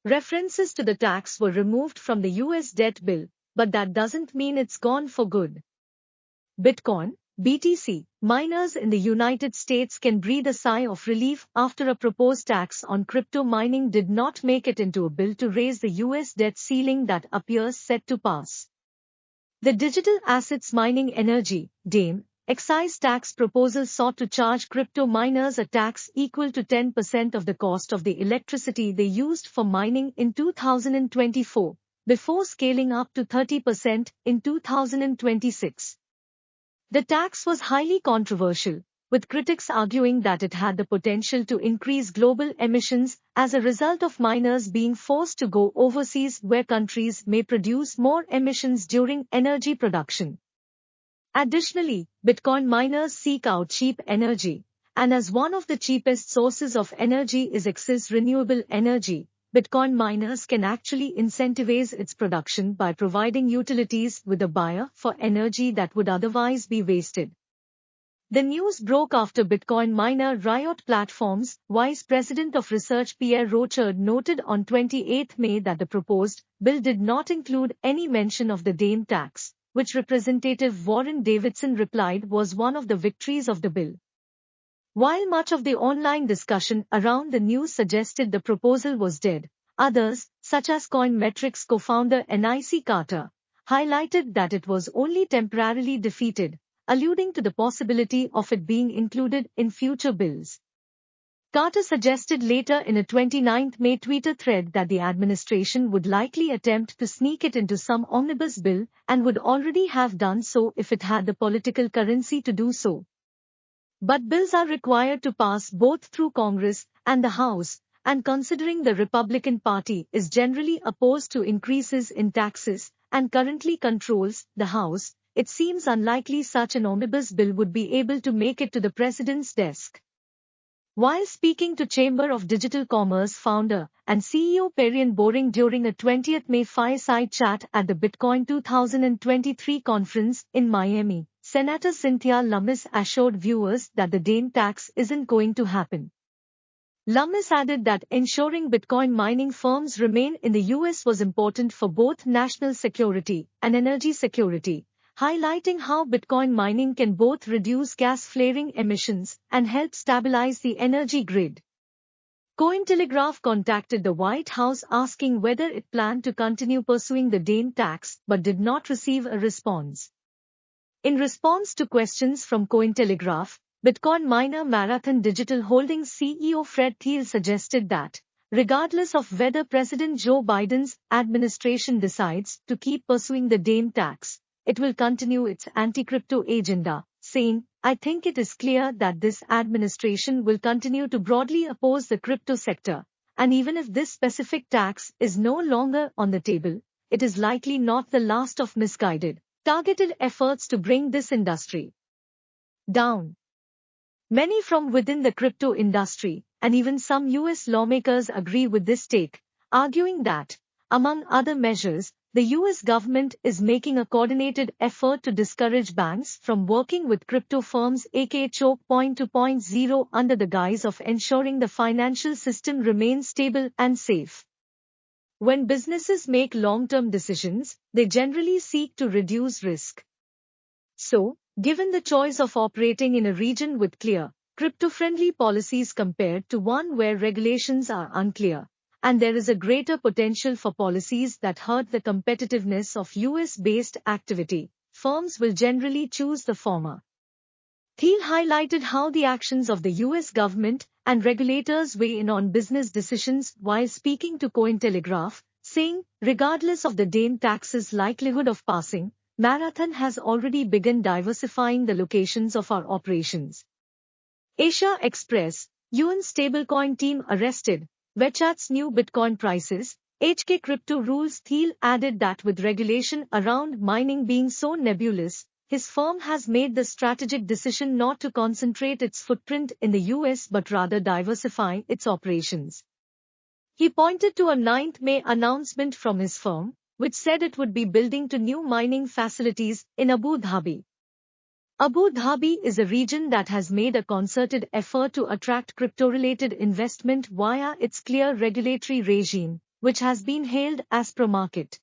References to the tax were removed from the US debt bill, but that doesn't mean it's gone for good. Bitcoin, BTC, miners in the United States can breathe a sigh of relief after a proposed tax on crypto mining did not make it into a bill to raise the US debt ceiling that appears set to pass. The Digital Assets Mining Energy, DAME, excise tax proposal sought to charge crypto miners a tax equal to 10% of the cost of the electricity they used for mining in 2024, before scaling up to 30% in 2026. The tax was highly controversial, with critics arguing that it had the potential to increase global emissions as a result of miners being forced to go overseas where countries may produce more emissions during energy production. Additionally, Bitcoin miners seek out cheap energy, and as one of the cheapest sources of energy is excess renewable energy, Bitcoin miners can actually incentivize its production by providing utilities with a buyer for energy that would otherwise be wasted. The news broke after Bitcoin miner Riot Platforms' Vice President of Research Pierre Rochard noted on 28 May that the proposed bill did not include any mention of the DAME tax, which Representative Warren Davidson replied was one of the victories of the bill. While much of the online discussion around the news suggested the proposal was dead, others, such as Coinmetrics co-founder NIC Carter, highlighted that it was only temporarily defeated, alluding to the possibility of it being included in future bills. Carter suggested later in a 29 May Twitter thread that the administration would likely attempt to sneak it into some omnibus bill and would already have done so if it had the political currency to do so. But bills are required to pass both through Congress and the House, and considering the Republican Party is generally opposed to increases in taxes and currently controls the House, it seems unlikely such an omnibus bill would be able to make it to the president's desk. While speaking to Chamber of Digital Commerce founder and CEO Perian Boring during a 20th May fireside chat at the Bitcoin 2023 conference in Miami, Senator Cynthia Lummis assured viewers that the DAME tax isn't going to happen. Lummis added that ensuring Bitcoin mining firms remain in the US was important for both national security and energy security, highlighting how Bitcoin mining can both reduce gas flaring emissions and help stabilize the energy grid. Cointelegraph contacted the White House asking whether it planned to continue pursuing the DAME tax but did not receive a response. In response to questions from Cointelegraph, Bitcoin miner Marathon Digital Holdings CEO Fred Thiel suggested that, regardless of whether President Joe Biden's administration decides to keep pursuing the DAME tax, it will continue its anti-crypto agenda, saying, "I think it is clear that this administration will continue to broadly oppose the crypto sector, and even if this specific tax is no longer on the table, it is likely not the last of misguided, targeted efforts to bring this industry down." Many from within the crypto industry, and even some US lawmakers agree with this take, arguing that, among other measures, the US government is making a coordinated effort to discourage banks from working with crypto firms aka choke point 2.0 under the guise of ensuring the financial system remains stable and safe. When businesses make long-term decisions, they generally seek to reduce risk. So, given the choice of operating in a region with clear, crypto-friendly policies compared to one where regulations are unclear, and there is a greater potential for policies that hurt the competitiveness of US-based activity, firms will generally choose the former. Thiel highlighted how the actions of the US government and regulators weigh in on business decisions while speaking to Cointelegraph, saying, regardless of the DAME tax's likelihood of passing, Marathon has already begun diversifying the locations of our operations. Asia Express, UN stablecoin team arrested, WeChat's new Bitcoin prices, HK crypto rules. Thiel added that with regulation around mining being so nebulous, his firm has made the strategic decision not to concentrate its footprint in the US but rather diversify its operations. He pointed to a 9th May announcement from his firm, which said it would be building to new mining facilities in Abu Dhabi. Abu Dhabi is a region that has made a concerted effort to attract crypto-related investment via its clear regulatory regime, which has been hailed as pro-market.